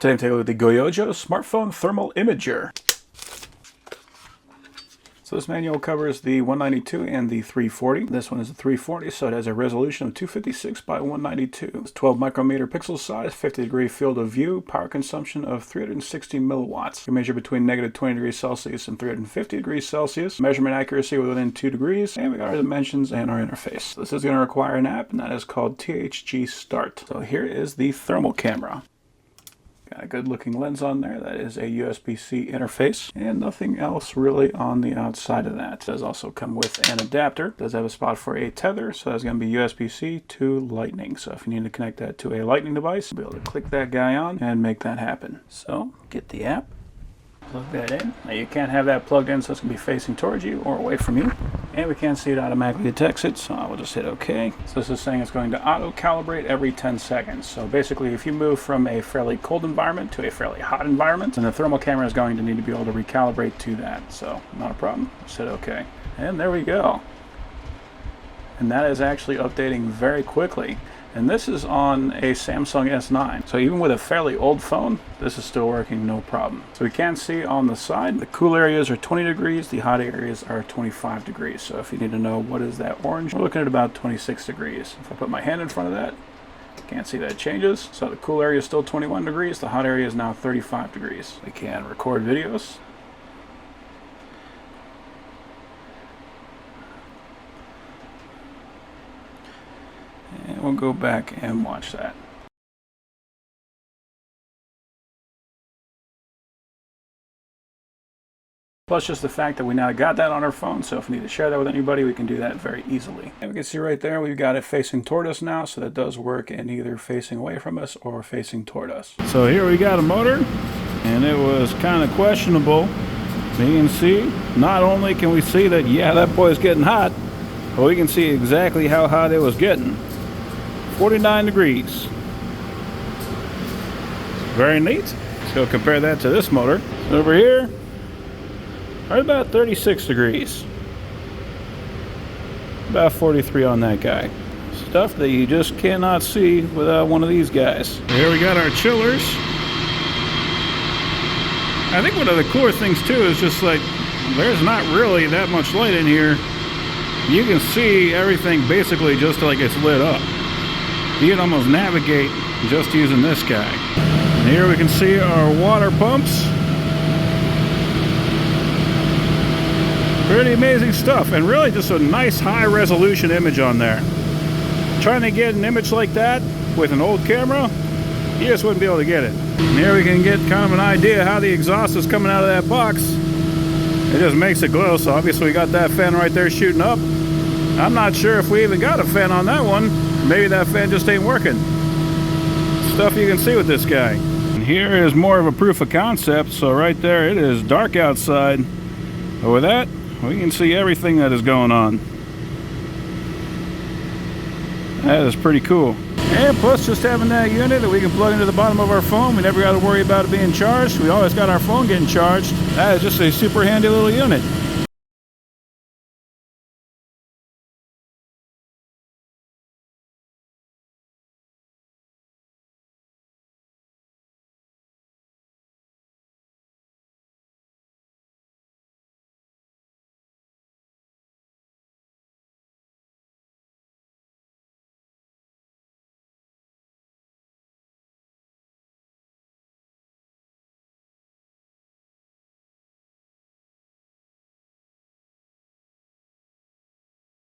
Today, take a look at the GOYOJO Smartphone Thermal Imager. So this manual covers the 192 and the 340. This one is the 340, so it has a resolution of 256 by 192. It's 12 micrometer pixel size, 50 degree field of view, power consumption of 360 milliwatts. You measure between negative 20 degrees Celsius and 350 degrees Celsius. Measurement accuracy within 2 degrees, and we got our dimensions and our interface. This is going to require an app, and that is called THG Start. So here is the thermal camera. Got a good looking lens on there. That is a USB-C interface and nothing else really on the outside of that. It does also come with an adapter. It does have a spot for a tether, so that's going to be USB-C to Lightning. So if you need to connect that to a Lightning device, you'll be able to click that guy on and make that happen. So get the app, plug that in. Now you can't have that plugged in, so it's going to be facing towards you or away from you. And we can't see it automatically detects it, so I will just hit OK. So this is saying it's going to auto-calibrate every 10 seconds. So basically, if you move from a fairly cold environment to a fairly hot environment, then the thermal camera is going to need to be able to recalibrate to that. So not a problem. Just hit OK. And there we go. And that is actually updating very quickly. And this is on a Samsung S9. So even with a fairly old phone, this is still working no problem. So we can see on the side, the cool areas are 20 degrees, the hot areas are 25 degrees. So if you need to know what is that orange, we're looking at about 26 degrees. If I put my hand in front of that, you can't see that it changes. So the cool area is still 21 degrees, the hot area is now 35 degrees. We can record videos. And we'll go back and watch that. Plus just the fact that we now got that on our phone, so if we need to share that with anybody, we can do that very easily. And we can see right there, we've got it facing toward us now, so that does work in either facing away from us or facing toward us. So here we got a motor, and it was kind of questionable. You can see, not only can we see that, yeah, that boy's getting hot, but we can see exactly how hot it was getting. 49 degrees. Very neat. Let's go compare that to this motor. Over here, right about 36 degrees. About 43 on that guy. Stuff that you just cannot see without one of these guys. Here we got our chillers. I think one of the cooler things too is just like, there's not really that much light in here. You can see everything basically just like it's lit up. You can almost navigate just using this guy. And here we can see our water pumps. Pretty amazing stuff, and really just a nice high resolution image on there. Trying to get an image like that with an old camera, you just wouldn't be able to get it. And here we can get kind of an idea how the exhaust is coming out of that box. It just makes it glow, so obviously we got that fan right there shooting up. I'm not sure if we even got a fan on that one. Maybe that fan just ain't working. Stuff you can see with this guy. And here is more of a proof of concept. So right there, it is dark outside. But with that, we can see everything that is going on. That is pretty cool. And plus just having that unit that we can plug into the bottom of our phone, we never got to worry about it being charged. We always got our phone getting charged. That is just a super handy little unit.